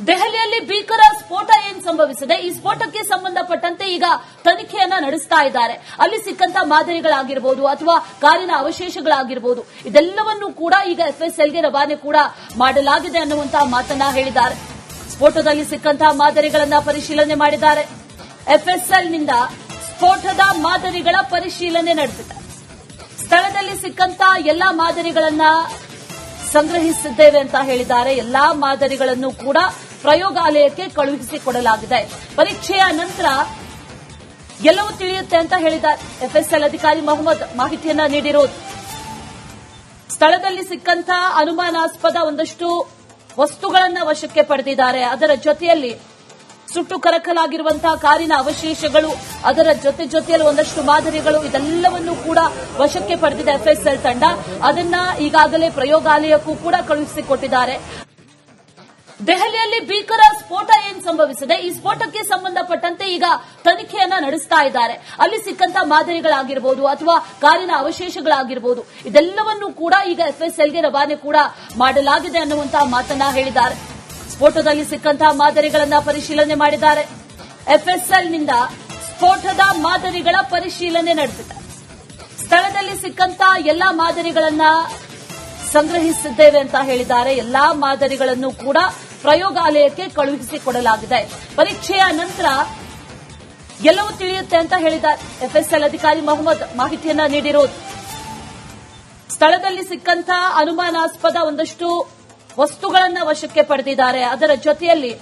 ದೆಹಲಿಯಲ್ಲಿ ಭೀಕರ ಸ್ಫೋಟ ಏನ್ ಸಂಭವಿಸಿದೆ, ಈ ಸ್ಫೋಟಕ್ಕೆ ಸಂಬಂಧಪಟ್ಟಂತೆ ಈಗ ತನಿಖೆಯನ್ನ ನಡೆಸ್ತಾ ಇದ್ದಾರೆ. ಅಲ್ಲಿ ಸಿಕ್ಕಂತ ಮಾದರಿಗಳಾಗಿರಬಹುದು ಅಥವಾ ಕಾರಿನ ಅವಶೇಷಗಳಾಗಿರಬಹುದು, ಇದೆಲ್ಲವನ್ನೂ ಕೂಡ ಈಗ ಎಫ್ಎಸ್ಎಲ್ಗೆ ರವಾನೆ ಕೂಡ ಮಾಡಲಾಗಿದೆ ಅನ್ನುವಂತಹ ಮಾತನ್ನ ಹೇಳಿದ್ದಾರೆ. ಸ್ಫೋಟದಲ್ಲಿ ಸಿಕ್ಕಂತಹ ಮಾದರಿಗಳನ್ನ ಪರಿಶೀಲನೆ ಮಾಡಿದ್ದಾರೆ. ಎಫ್ಎಸ್ಎಲ್ನಿಂದ ಸ್ಫೋಟದ ಮಾದರಿಗಳ ಪರಿಶೀಲನೆ ನಡೆಸಿದೆ. ಸ್ಥಳದಲ್ಲಿ ಸಿಕ್ಕಂತ ಎಲ್ಲಾ ಮಾದರಿಗಳನ್ನ ಸಂಗ್ರಹಿಸಿದ್ದೇವೆ ಅಂತ ಹೇಳಿದ್ದಾರೆ. ಎಲ್ಲಾ ಮಾದರಿಗಳನ್ನು ಕೂಡ ಪ್ರಯೋಗಾಲಯಕ್ಕೆ ಕಳುಹಿಸಿಕೊಡಲಾಗಿದೆ. ಪರೀಕ್ಷೆಯ ನಂತರ ಎಲ್ಲವೂ ತಿಳಿಯುತ್ತೆ ಅಂತ ಹೇಳಿದ್ದಾರೆ. ಎಫ್ಎಸ್ಎಲ್ ಅಧಿಕಾರಿ ಮೊಹಮ್ಮದ್ ಮಾಹಿತಿಯನ್ನ ನೀಡಿರೋದು. ಸ್ಥಳದಲ್ಲಿ ಸಿಕ್ಕಂತ ಅನುಮಾನಾಸ್ಪದ ಒಂದಷ್ಟು ವಸ್ತುಗಳನ್ನ ವಶಕ್ಕೆ ಪಡೆದಿದ್ದಾರೆ. ಅದರ ಜೊತೆಯಲ್ಲಿ ಸುಟ್ಟು ಕರಕಲಾಗಿರುವಂತಹ ಕಾರಿನ ಅವಶೇಷಗಳು, ಅದರ ಜೊತೆಯಲ್ಲಿ ಒಂದಷ್ಟು ಮಾದರಿಗಳು, ಇದೆಲ್ಲವನ್ನೂ ಕೂಡ ವಶಕ್ಕೆ ಪಡೆದಿದೆ ಎಫ್ಎಸ್ಎಲ್ ತಂಡ. ಅದನ್ನ ಈಗಾಗಲೇ ಪ್ರಯೋಗಾಲಯಕ್ಕೂ ಕೂಡ ಕಳುಹಿಸಿಕೊಟ್ಟಿದ್ದಾರೆ. ದೆಹಲಿಯಲ್ಲಿ ಭೀಕರ ಸ್ಫೋಟ ಏನ್ ಸಂಭವಿಸಿದೆ, ಈ ಸ್ಫೋಟಕ್ಕೆ ಸಂಬಂಧಪಟ್ಟಂತೆ ಈಗ ತನಿಖೆಯನ್ನ ನಡೆಸ್ತಾ ಇದ್ದಾರೆ. ಅಲ್ಲಿ ಸಿಕ್ಕಂತ ಮಾದರಿಗಳಾಗಿರಬಹುದು ಅಥವಾ ಕಾರಿನ ಅವಶೇಷಗಳಾಗಿರಬಹುದು, ಇದೆಲ್ಲವನ್ನೂ ಕೂಡ ಈಗ ಎಫ್ಎಸ್ಎಲ್ಗೆ ರವಾನೆ ಕೂಡ ಮಾಡಲಾಗಿದೆ ಅನ್ನುವಂತಹ ಮಾತನ್ನ ಹೇಳಿದ್ದಾರೆ. ಸ್ಫೋಟದಲ್ಲಿ ಸಿಕ್ಕಂತಹ ಮಾದರಿಗಳನ್ನ ಪರಿಶೀಲನೆ ಮಾಡಿದ್ದಾರೆ. ಎಫ್ಎಸ್ಎಲ್ನಿಂದ ಸ್ಫೋಟದ ಮಾದರಿಗಳ ಪರಿಶೀಲನೆ ನಡೆಸಿದೆ. ಸ್ಥಳದಲ್ಲಿ ಸಿಕ್ಕಂತಹ ಎಲ್ಲಾ ಮಾದರಿಗಳನ್ನ ಸಂಗ್ರಹಿಸಿದ್ದೇವೆ ಅಂತ ಹೇಳಿದ್ದಾರೆ. ಎಲ್ಲಾ ಮಾದರಿಗಳನ್ನು ಕೂಡ ಪ್ರಯೋಗಾಲಯಕ್ಕೆ ಕಳುಹಿಸಿಕೊಡಲಾಗಿದೆ. ಪರೀಕ್ಷೆಯ ನಂತರ ಎಲ್ಲವೂ ತಿಳಿಯುತ್ತೆ ಅಂತ ಹೇಳಿದ್ದಾರೆ. ಎಫ್ಎಸ್ಎಲ್ ಅಧಿಕಾರಿ ಮೊಹಮ್ಮದ್ ಮಾಹಿತಿಯನ್ನ ನೀಡಿರೋದು. ಸ್ಥಳದಲ್ಲಿ ಸಿಕ್ಕಂತ ಅನುಮಾನಾಸ್ಪದ ಒಂದಷ್ಟು ವಸ್ತುಗಳನ್ನ ವಶಕ್ಕೆ ಪಡೆದಿದ್ದಾರೆ. ಅದರ ಜೊತೆಯಲ್ಲಿ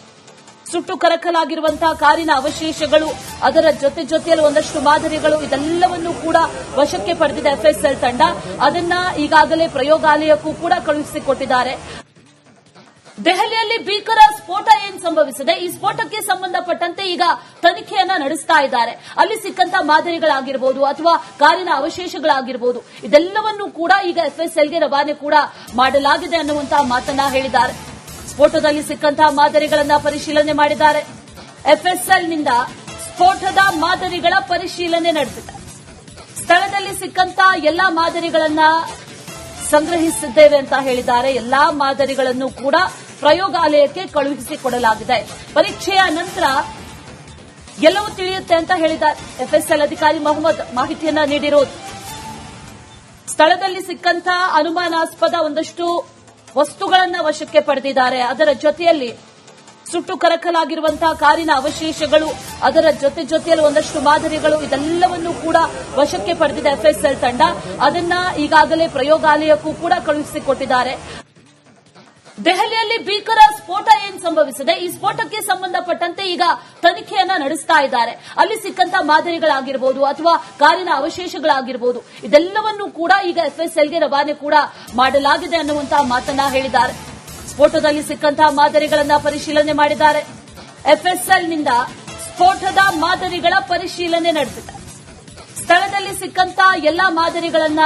ಸುಟ್ಟು ಕರಕಲಾಗಿರುವಂತಹ ಕಾರಿನ ಅವಶೇಷಗಳು, ಅದರ ಜೊತೆಯಲ್ಲಿ ಒಂದಷ್ಟು ಮಾದರಿಗಳು, ಇದೆಲ್ಲವನ್ನೂ ಕೂಡ ವಶಕ್ಕೆ ಪಡೆದಿದೆ ಎಫ್ಎಸ್ಎಲ್ ತಂಡ. ಅದನ್ನ ಈಗಾಗಲೇ ಪ್ರಯೋಗಾಲಯಕ್ಕೂ ಕೂಡ ಕಳುಹಿಸಿಕೊಟ್ಟಿದ್ದಾರೆ. ದೆಹಲಿಯಲ್ಲಿ ಭೀಕರ ಸ್ಫೋಟ ಏನ್ ಸಂಭವಿಸಿದೆ, ಈ ಸ್ಫೋಟಕ್ಕೆ ಸಂಬಂಧಪಟ್ಟಂತೆ ಈಗ ತನಿಖೆಯನ್ನ ನಡೆಸ್ತಾ ಇದ್ದಾರೆ. ಅಲ್ಲಿ ಸಿಕ್ಕಂತ ಮಾದರಿಗಳಾಗಿರಬಹುದು ಅಥವಾ ಕಾರಿನ ಅವಶೇಷಗಳಾಗಿರಬಹುದು, ಇದೆಲ್ಲವನ್ನೂ ಕೂಡ ಈಗ ಎಫ್ಎಸ್ಎಲ್ಗೆ ರವಾನೆ ಕೂಡ ಮಾಡಲಾಗಿದೆ ಅನ್ನುವಂತಹ ಮಾತನ್ನ ಹೇಳಿದ್ದಾರೆ. ಸ್ಫೋಟದಲ್ಲಿ ಸಿಕ್ಕಂತಹ ಮಾದರಿಗಳನ್ನ ಪರಿಶೀಲನೆ ಮಾಡಿದ್ದಾರೆ. ಎಫ್ಎಸ್ಎಲ್ನಿಂದ ಸ್ಫೋಟದ ಮಾದರಿಗಳ ಪರಿಶೀಲನೆ ನಡೆಸಿದೆ. ಸ್ಥಳದಲ್ಲಿ ಸಿಕ್ಕಂತ ಎಲ್ಲಾ ಮಾದರಿಗಳನ್ನ ಸಂಗ್ರಹಿಸಿದ್ದೇವೆ ಅಂತ ಹೇಳಿದ್ದಾರೆ. ಎಲ್ಲಾ ಮಾದರಿಗಳನ್ನು ಕೂಡ ಪ್ರಯೋಗಾಲಯಕ್ಕೆ ಕಳುಹಿಸಿಕೊಡಲಾಗಿದೆ. ಪರೀಕ್ಷೆಯ ನಂತರ ಎಲ್ಲವೂ ತಿಳಿಯುತ್ತೆ ಅಂತ ಹೇಳಿದ್ದಾರೆ. ಎಫ್ಎಸ್ಎಲ್ ಅಧಿಕಾರಿ ಮೊಹಮ್ಮದ್ ಮಾಹಿತಿಯನ್ನ ನೀಡಿರೋದು. ಸ್ಥಳದಲ್ಲಿ ಸಿಕ್ಕಂತ ಅನುಮಾನಾಸ್ಪದ ಒಂದಷ್ಟು ವಸ್ತುಗಳನ್ನ ವಶಕ್ಕೆ ಪಡೆದಿದ್ದಾರೆ. ಅದರ ಜೊತೆಯಲ್ಲಿ ಸುಟ್ಟು ಕರಕಲಾಗಿರುವಂತಹ ಕಾರಿನ ಅವಶೇಷಗಳು, ಅದರ ಜೊತೆಯಲ್ಲಿ ಒಂದಷ್ಟು ಮಾದರಿಗಳು, ಇದೆಲ್ಲವನ್ನೂ ಕೂಡ ವಶಕ್ಕೆ ಪಡೆದಿದೆ ಎಫ್ಎಸ್ಎಲ್ ತಂಡ. ಅದನ್ನ ಈಗಾಗಲೇ ಪ್ರಯೋಗಾಲಯಕ್ಕೂ ಕೂಡ ಕಳುಹಿಸಿಕೊಟ್ಟಿದ್ದಾರೆ. ದೆಹಲಿಯಲ್ಲಿ ಭೀಕರ ಸ್ಫೋಟ ಏನ್ ಸಂಭವಿಸಿದೆ, ಈ ಸ್ಫೋಟಕ್ಕೆ ಸಂಬಂಧಪಟ್ಟಂತೆ ಈಗ ತನಿಖೆಯನ್ನ ನಡೆಸ್ತಾ ಇದ್ದಾರೆ. ಅಲ್ಲಿ ಸಿಕ್ಕಂತ ಮಾದರಿಗಳಾಗಿರಬಹುದು ಅಥವಾ ಕಾರಿನ ಅವಶೇಷಗಳಾಗಿರಬಹುದು, ಇದೆಲ್ಲವನ್ನೂ ಕೂಡ ಈಗ ಎಫ್ಎಸ್ಎಲ್ಗೆ ರವಾನೆ ಕೂಡ ಮಾಡಲಾಗಿದೆ ಅನ್ನುವಂತಹ ಮಾತನ್ನ ಹೇಳಿದ್ದಾರೆ. ಸ್ಫೋಟದಲ್ಲಿ ಸಿಕ್ಕಂತಹ ಮಾದರಿಗಳನ್ನ ಪರಿಶೀಲನೆ ಮಾಡಿದ್ದಾರೆ. ಎಫ್ಎಸ್ಎಲ್ನಿಂದ ಸ್ಫೋಟದ ಮಾದರಿಗಳ ಪರಿಶೀಲನೆ ನಡೆಸಿದೆ. ಸ್ಥಳದಲ್ಲಿ ಸಿಕ್ಕಂತಹ ಎಲ್ಲಾ ಮಾದರಿಗಳನ್ನ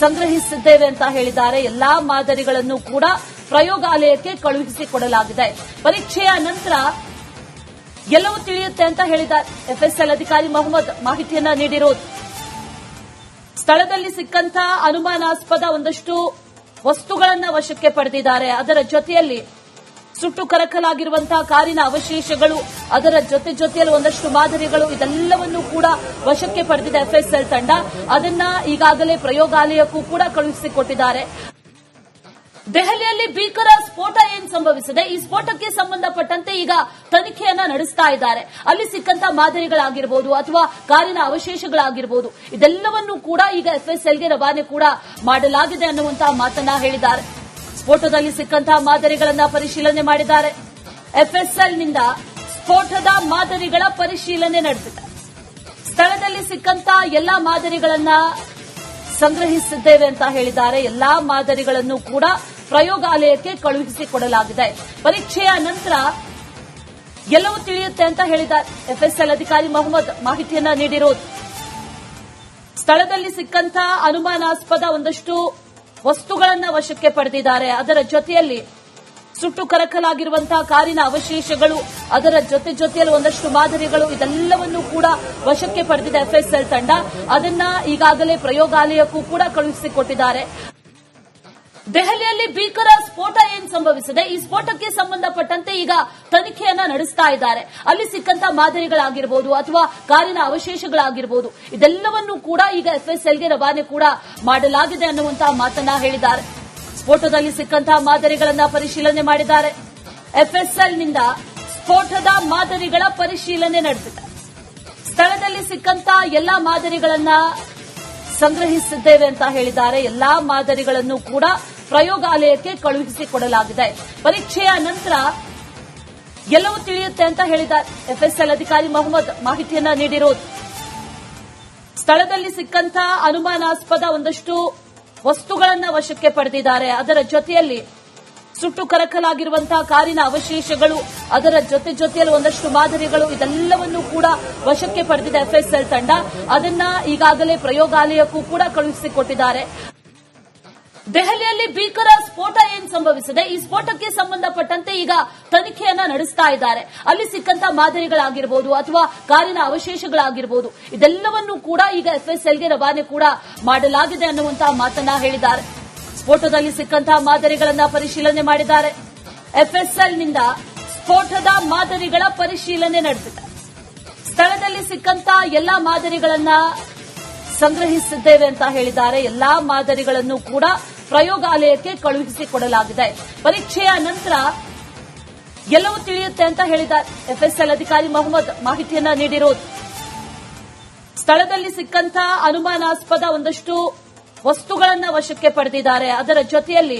ಸಂಗ್ರಹಿಸಿದ್ದೇವೆ ಅಂತ ಹೇಳಿದ್ದಾರೆ. ಎಲ್ಲಾ ಮಾದರಿಗಳನ್ನು ಕೂಡ ಪ್ರಯೋಗಾಲಯಕ್ಕೆ ಕಳುಹಿಸಿಕೊಡಲಾಗಿದೆ. ಪರೀಕ್ಷೆಯ ನಂತರ ಎಲ್ಲವೂ ತಿಳಿಯುತ್ತೆ ಅಂತ ಹೇಳಿದ್ದಾರೆ. ಎಫ್ಎಸ್ಎಲ್ ಅಧಿಕಾರಿ ಮೊಹಮ್ಮದ್ ಮಾಹಿತಿಯನ್ನ ನೀಡಿರೋದು. ಸ್ಥಳದಲ್ಲಿ ಸಿಕ್ಕಂತ ಅನುಮಾನಾಸ್ಪದ ಒಂದಷ್ಟು ವಸ್ತುಗಳನ್ನ ವಶಕ್ಕೆ ಪಡೆದಿದ್ದಾರೆ. ಅದರ ಜೊತೆಯಲ್ಲಿ ಸುಟ್ಟು ಕರಕಲಾಗಿರುವಂತಹ ಕಾರಿನ ಅವಶೇಷಗಳು, ಅದರ ಜೊತೆಯಲ್ಲಿ ಒಂದಷ್ಟು ಮಾದರಿಗಳು, ಇದೆಲ್ಲವನ್ನೂ ಕೂಡ ವಶಕ್ಕೆ ಪಡೆದಿದೆ ಎಫ್ಎಸ್ಎಲ್ ತಂಡ. ಅದನ್ನ ಈಗಾಗಲೇ ಪ್ರಯೋಗಾಲಯಕ್ಕೂ ಕೂಡ ಕಳುಹಿಸಿಕೊಟ್ಟಿದ್ದಾರೆ. ದೆಹಲಿಯಲ್ಲಿ ಭೀಕರ ಸ್ಫೋಟ ಏನ್ ಸಂಭವಿಸಿದೆ, ಈ ಸ್ಫೋಟಕ್ಕೆ ಸಂಬಂಧಪಟ್ಟಂತೆ ಈಗ ತನಿಖೆಯನ್ನ ನಡೆಸ್ತಾ ಇದ್ದಾರೆ. ಅಲ್ಲಿ ಸಿಕ್ಕಂತ ಮಾದರಿಗಳಾಗಿರಬಹುದು ಅಥವಾ ಕಾರಿನ ಅವಶೇಷಗಳಾಗಿರಬಹುದು, ಇದೆಲ್ಲವನ್ನೂ ಕೂಡ ಈಗ ಎಫ್ಎಸ್ಎಲ್ಗೆ ರವಾನೆ ಕೂಡ ಮಾಡಲಾಗಿದೆ ಅನ್ನುವಂತಹ ಮಾತನ್ನ ಹೇಳಿದ್ದಾರೆ. ಸ್ಫೋಟದಲ್ಲಿ ಸಿಕ್ಕಂತಹ ಮಾದರಿಗಳನ್ನ ಪರಿಶೀಲನೆ ಮಾಡಿದ್ದಾರೆ. ಎಫ್ಎಸ್ಎಲ್ನಿಂದ ಸ್ಫೋಟದ ಮಾದರಿಗಳ ಪರಿಶೀಲನೆ ನಡೆಸಿದೆ. ಸ್ಥಳದಲ್ಲಿ ಸಿಕ್ಕಂತಹ ಎಲ್ಲಾ ಮಾದರಿಗಳನ್ನ ಸಂಗ್ರಹಿಸಿದ್ದೇವೆ ಅಂತ ಹೇಳಿದ್ದಾರೆ. ಎಲ್ಲಾ ಮಾದರಿಗಳನ್ನು ಕೂಡ ಪ್ರಯೋಗಾಲಯಕ್ಕೆ ಕಳುಹಿಸಿಕೊಡಲಾಗಿದೆ. ಪರೀಕ್ಷೆಯ ನಂತರ ಎಲ್ಲವೂ ತಿಳಿಯುತ್ತೆ ಅಂತ ಹೇಳಿದ್ದಾರೆ. ಎಫ್ಎಸ್ಎಲ್ ಅಧಿಕಾರಿ ಮೊಹಮ್ಮದ್ ಮಾಹಿತಿಯನ್ನ ನೀಡಿರೋದು. ಸ್ಥಳದಲ್ಲಿ ಸಿಕ್ಕಂತಹ ಅನುಮಾನಾಸ್ಪದ ಒಂದಷ್ಟು ವಸ್ತುಗಳನ್ನ ವಶಕ್ಕೆ ಪಡೆದಿದ್ದಾರೆ. ಅದರ ಜೊತೆಯಲ್ಲಿ ಸುಟ್ಟು ಕರಕಲಾಗಿರುವಂತಹ ಕಾರಿನ ಅವಶೇಷಗಳು, ಅದರ ಜೊತೆಯಲ್ಲಿ ಒಂದಷ್ಟು ಮಾದರಿಗಳು, ಇದೆಲ್ಲವನ್ನೂ ಕೂಡ ವಶಕ್ಕೆ ಪಡೆದಿದೆ ಎಫ್ಎಸ್ಎಲ್ ತಂಡ. ಅದನ್ನ ಈಗಾಗಲೇ ಪ್ರಯೋಗಾಲಯಕ್ಕೂ ಕೂಡ ಕಳುಹಿಸಿಕೊಟ್ಟಿದ್ದಾರೆ. ದೆಹಲಿಯಲ್ಲಿ ಭೀಕರ ಸ್ಫೋಟ ಏನ್ ಸಂಭವಿಸಿದೆ, ಈ ಸ್ಫೋಟಕ್ಕೆ ಸಂಬಂಧಪಟ್ಟಂತೆ ಈಗ ತನಿಖೆಯನ್ನ ನಡೆಸ್ತಾ ಇದ್ದಾರೆ. ಅಲ್ಲಿ ಸಿಕ್ಕಂತ ಮಾದರಿಗಳಾಗಿರಬಹುದು ಅಥವಾ ಕಾರಿನ ಅವಶೇಷಗಳಾಗಿರಬಹುದು, ಇದೆಲ್ಲವನ್ನೂ ಕೂಡ ಈಗ ಎಫ್ಎಸ್ಎಲ್ಗೆ ರವಾನೆ ಕೂಡ ಮಾಡಲಾಗಿದೆ ಅನ್ನುವಂತಹ ಮಾತನ್ನ ಹೇಳಿದ್ದಾರೆ. ಸ್ಫೋಟದಲ್ಲಿ ಸಿಕ್ಕಂತಹ ಮಾದರಿಗಳನ್ನ ಪರಿಶೀಲನೆ ಮಾಡಿದ್ದಾರೆ. ಎಫ್ಎಸ್ಎಲ್ನಿಂದ ಸ್ಫೋಟದ ಮಾದರಿಗಳ ಪರಿಶೀಲನೆ ನಡೆಸಿದೆ. ಸ್ಥಳದಲ್ಲಿ ಸಿಕ್ಕಂತ ಎಲ್ಲಾ ಮಾದರಿಗಳನ್ನ ಸಂಗ್ರಹಿಸಿದ್ದೇವೆ ಅಂತ ಹೇಳಿದ್ದಾರೆ. ಎಲ್ಲಾ ಮಾದರಿಗಳನ್ನು ಕೂಡ ಪ್ರಯೋಗಾಲಯಕ್ಕೆ ಕಳುಹಿಸಿಕೊಡಲಾಗಿದೆ. ಪರೀಕ್ಷೆಯ ನಂತರ ಎಲ್ಲವೂ ತಿಳಿಯುತ್ತೆ ಅಂತ ಹೇಳಿದ್ದಾರೆ. ಎಫ್ಎಸ್ಎಲ್ ಅಧಿಕಾರಿ ಮೊಹಮ್ಮದ್ ಮಾಹಿತಿಯನ್ನ ನೀಡಿರೋದು. ಸ್ಥಳದಲ್ಲಿ ಸಿಕ್ಕಂತ ಅನುಮಾನಾಸ್ಪದ ಒಂದಷ್ಟು ವಸ್ತುಗಳನ್ನ ವಶಕ್ಕೆ ಪಡೆದಿದ್ದಾರೆ. ಅದರ ಜೊತೆಯಲ್ಲಿ ಸುಟ್ಟು ಕರಕಲಾಗಿರುವಂತಹ ಕಾರಿನ ಅವಶೇಷಗಳು, ಅದರ ಜೊತೆಯಲ್ಲಿ ಒಂದಷ್ಟು ಮಾದರಿಗಳು, ಇದೆಲ್ಲವನ್ನೂ ಕೂಡ ವಶಕ್ಕೆ ಪಡೆದಿದೆ ಎಫ್ಎಸ್ಎಲ್ ತಂಡ. ಅದನ್ನ ಈಗಾಗಲೇ ಪ್ರಯೋಗಾಲಯಕ್ಕೂ ಕೂಡ ಕಳುಹಿಸಿಕೊಟ್ಟಿದ್ದಾರೆ. ದೆಹಲಿಯಲ್ಲಿ ಭೀಕರ ಸ್ಫೋಟ ಏನ್ ಸಂಭವಿಸಿದೆ, ಈ ಸ್ಫೋಟಕ್ಕೆ ಸಂಬಂಧಪಟ್ಟಂತೆ ಈಗ ತನಿಖೆಯನ್ನ ನಡೆಸ್ತಾ ಇದ್ದಾರೆ. ಅಲ್ಲಿ ಸಿಕ್ಕಂತ ಮಾದರಿಗಳಾಗಿರಬಹುದು ಅಥವಾ ಕಾರಿನ ಅವಶೇಷಗಳಾಗಿರಬಹುದು, ಇದೆಲ್ಲವನ್ನೂ ಕೂಡ ಈಗ ಎಫ್ಎಸ್ಎಲ್ಗೆ ರವಾನೆ ಕೂಡ ಮಾಡಲಾಗಿದೆ ಅನ್ನುವಂತಹ ಮಾತನ್ನ ಹೇಳಿದ್ದಾರೆ. ಸ್ಫೋಟದಲ್ಲಿ ಸಿಕ್ಕಂತಹ ಮಾದರಿಗಳನ್ನ ಪರಿಶೀಲನೆ ಮಾಡಿದ್ದಾರೆ. ಎಫ್ಎಸ್ಎಲ್ನಿಂದ ಸ್ಫೋಟದ ಮಾದರಿಗಳ ಪರಿಶೀಲನೆ ನಡೆಸಿದೆ. ಸ್ಥಳದಲ್ಲಿ ಸಿಕ್ಕಂತಹ ಎಲ್ಲಾ ಮಾದರಿಗಳನ್ನ ಸಂಗ್ರಹಿಸಿದ್ದೇವೆ ಅಂತ ಹೇಳಿದ್ದಾರೆ. ಎಲ್ಲಾ ಮಾದರಿಗಳನ್ನು ಕೂಡ ಪ್ರಯೋಗಾಲಯಕ್ಕೆ ಕಳುಹಿಸಿಕೊಡಲಾಗಿದೆ. ಪರೀಕ್ಷೆಯ ನಂತರ ಎಲ್ಲವೂ ತಿಳಿಯುತ್ತೆ ಅಂತ ಹೇಳಿದ್ದಾರೆ. ಎಫ್ಎಸ್ಎಲ್ ಅಧಿಕಾರಿ ಮೊಹಮ್ಮದ್ ಮಾಹಿತಿಯನ್ನ ನೀಡಿರೋದು. ಸ್ಥಳದಲ್ಲಿ ಸಿಕ್ಕಂತಹ ಅನುಮಾನಾಸ್ಪದ ಒಂದಷ್ಟು ವಸ್ತುಗಳನ್ನ ವಶಕ್ಕೆ ಪಡೆದಿದ್ದಾರೆ. ಅದರ ಜೊತೆಯಲ್ಲಿ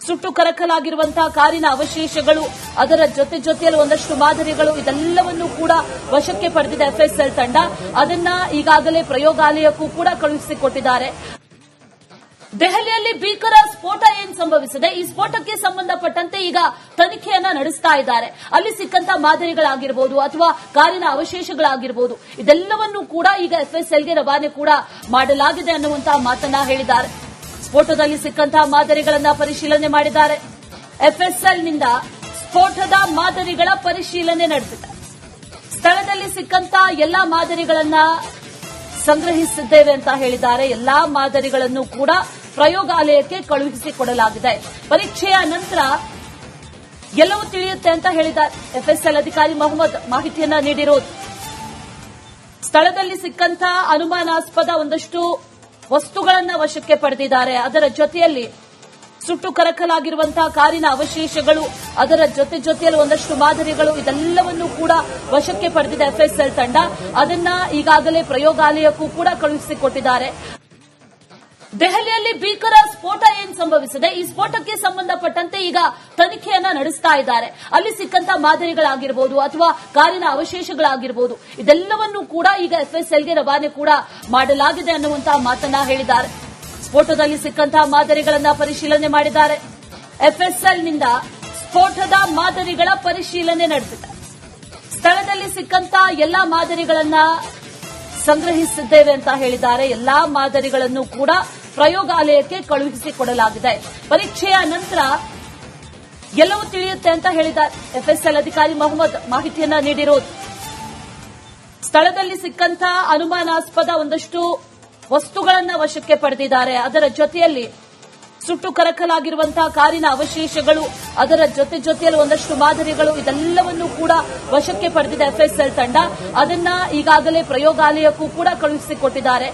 ಸುಟ್ಟು ಕರಕಲಾಗಿರುವಂತಹ ಕಾರಿನ ಅವಶೇಷಗಳು, ಅದರ ಜೊತೆಯಲ್ಲಿ ಒಂದಷ್ಟು ಮಾದರಿಗಳು, ಇದೆಲ್ಲವನ್ನೂ ಕೂಡ ವಶಕ್ಕೆ ಪಡೆದಿದೆ ಎಫ್ಎಸ್ಎಲ್ ತಂಡ. ಅದನ್ನ ಈಗಾಗಲೇ ಪ್ರಯೋಗಾಲಯಕ್ಕೂ ಕೂಡ ಕಳುಹಿಸಿಕೊಟ್ಟಿದ್ದಾರೆ. ದೆಹಲಿಯಲ್ಲಿ ಭೀಕರ ಸ್ಫೋಟ ಏನ್ ಸಂಭವಿಸಿದೆ, ಈ ಸ್ಫೋಟಕ್ಕೆ ಸಂಬಂಧಪಟ್ಟಂತೆ ಈಗ ತನಿಖೆಯನ್ನ ನಡೆಸ್ತಾ ಇದ್ದಾರೆ. ಅಲ್ಲಿ ಸಿಕ್ಕಂತ ಮಾದರಿಗಳಾಗಿರಬಹುದು ಅಥವಾ ಕಾರಿನ ಅವಶೇಷಗಳಾಗಿರಬಹುದು, ಇದೆಲ್ಲವನ್ನೂ ಕೂಡ ಈಗ ಎಫ್ಎಸ್ಎಲ್ಗೆ ರವಾನೆ ಕೂಡ ಮಾಡಲಾಗಿದೆ ಅನ್ನುವಂತಹ ಮಾತನ್ನ ಹೇಳಿದ್ದಾರೆ. ಸ್ಫೋಟದಲ್ಲಿ ಸಿಕ್ಕಂತಹ ಮಾದರಿಗಳನ್ನ ಪರಿಶೀಲನೆ ಮಾಡಿದ್ದಾರೆ. ಎಫ್ಎಸ್ಎಲ್ನಿಂದ ಸ್ಫೋಟದ ಮಾದರಿಗಳ ಪರಿಶೀಲನೆ ನಡೆಸಿದೆ. ಸ್ಥಳದಲ್ಲಿ ಸಿಕ್ಕಂತಹ ಎಲ್ಲಾ ಮಾದರಿಗಳನ್ನ ಸಂಗ್ರಹಿಸಿದ್ದೇವೆ ಅಂತ ಹೇಳಿದ್ದಾರೆ. ಎಲ್ಲಾ ಮಾದರಿಗಳನ್ನು ಕೂಡ ಪ್ರಯೋಗಾಲಯಕ್ಕೆ ಕಳುಹಿಸಿಕೊಡಲಾಗಿದೆ. ಪರೀಕ್ಷೆಯ ನಂತರ ಎಲ್ಲವೂ ತಿಳಿಯುತ್ತೆ ಅಂತ ಹೇಳಿದ್ದಾರೆ. ಎಫ್ಎಸ್ಎಲ್ ಅಧಿಕಾರಿ ಮೊಹಮ್ಮದ್ ಮಾಹಿತಿಯನ್ನ ನೀಡಿರೋದು. ಸ್ಥಳದಲ್ಲಿ ಸಿಕ್ಕಂತಹ ಅನುಮಾನಾಸ್ಪದ ಒಂದಷ್ಟು ವಸ್ತುಗಳನ್ನ ವಶಕ್ಕೆ ಪಡೆದಿದ್ದಾರೆ. ಅದರ ಜೊತೆಯಲ್ಲಿ ಸುಟ್ಟು ಕರಕಲಾಗಿರುವಂತಹ ಕಾರಿನ ಅವಶೇಷಗಳು, ಅದರ ಜೊತೆಯಲ್ಲಿ ಒಂದಷ್ಟು ಮಾದರಿಗಳು, ಇದೆಲ್ಲವನ್ನೂ ಕೂಡ ವಶಕ್ಕೆ ಪಡೆದಿದೆ ಎಫ್ಎಸ್ಎಲ್ ತಂಡ. ಅದನ್ನ ಈಗಾಗಲೇ ಪ್ರಯೋಗಾಲಯಕ್ಕೂ ಕೂಡ ಕಳುಹಿಸಿಕೊಟ್ಟಿದ್ದಾರೆ. ದೆಹಲಿಯಲ್ಲಿ ಭೀಕರ ಸ್ಫೋಟ ಏನ್ ಸಂಭವಿಸಿದೆ, ಈ ಸ್ಫೋಟಕ್ಕೆ ಸಂಬಂಧಪಟ್ಟಂತೆ ಈಗ ತನಿಖೆಯನ್ನ ನಡೆಸ್ತಾ ಇದ್ದಾರೆ. ಅಲ್ಲಿ ಸಿಕ್ಕಂತ ಮಾದರಿಗಳಾಗಿರಬಹುದು ಅಥವಾ ಕಾರಿನ ಅವಶೇಷಗಳಾಗಿರಬಹುದು, ಇದೆಲ್ಲವನ್ನೂ ಕೂಡ ಈಗ ಎಫ್ಎಸ್ಎಲ್ಗೆ ರವಾನೆ ಕೂಡ ಮಾಡಲಾಗಿದೆ ಅನ್ನುವಂತಹ ಮಾತನ್ನ ಹೇಳಿದ್ದಾರೆ. ಸ್ಫೋಟದಲ್ಲಿ ಸಿಕ್ಕಂತಹ ಮಾದರಿಗಳನ್ನ ಪರಿಶೀಲನೆ ಮಾಡಿದ್ದಾರೆ. ಎಫ್ಎಸ್ಎಲ್ನಿಂದ ಸ್ಫೋಟದ ಮಾದರಿಗಳ ಪರಿಶೀಲನೆ ನಡೆಸಿದೆ. ಸ್ಥಳದಲ್ಲಿ ಸಿಕ್ಕಂತಹ ಎಲ್ಲಾ ಮಾದರಿಗಳನ್ನ ಸಂಗ್ರಹಿಸಿದ್ದೇವೆ ಅಂತ ಹೇಳಿದ್ದಾರೆ. ಎಲ್ಲಾ ಮಾದರಿಗಳನ್ನು ಕೂಡ ಪ್ರಯೋಗಾಲಯಕ್ಕೆ ಕಳುಹಿಸಿಕೊಡಲಾಗಿದೆ. ಪರೀಕ್ಷೆಯ ನಂತರ ಎಲ್ಲವೂ ತಿಳಿಯುತ್ತೆ ಅಂತ ಹೇಳಿದ್ದಾರೆ. ಎಫ್ಎಸ್ಎಲ್ ಅಧಿಕಾರಿ ಮೊಹಮ್ಮದ್ ಮಾಹಿತಿಯನ್ನ ನೀಡಿರೋದು. ಸ್ಥಳದಲ್ಲಿ ಸಿಕ್ಕಂತಹ ಅನುಮಾನಾಸ್ಪದ ಒಂದಷ್ಟು ವಸ್ತುಗಳನ್ನ ವಶಕ್ಕೆ ಪಡೆದಿದ್ದಾರೆ. ಅದರ ಜೊತೆಯಲ್ಲಿ ಸುಟ್ಟು ಕರಕಲಾಗಿರುವಂತಹ ಕಾರಿನ ಅವಶೇಷಗಳು, ಅದರ ಜೊತೆಯಲ್ಲಿ ಒಂದಷ್ಟು ಮಾದರಿಗಳು, ಇದೆಲ್ಲವನ್ನೂ ಕೂಡ ವಶಕ್ಕೆ ಪಡೆದಿದೆ ಎಫ್ಎಸ್ಎಲ್ ತಂಡ. ಅದನ್ನ ಈಗಾಗಲೇ ಪ್ರಯೋಗಾಲಯಕ್ಕೂ ಕೂಡ ಕಳುಹಿಸಿಕೊಟ್ಟಿದ್ದಾರೆ.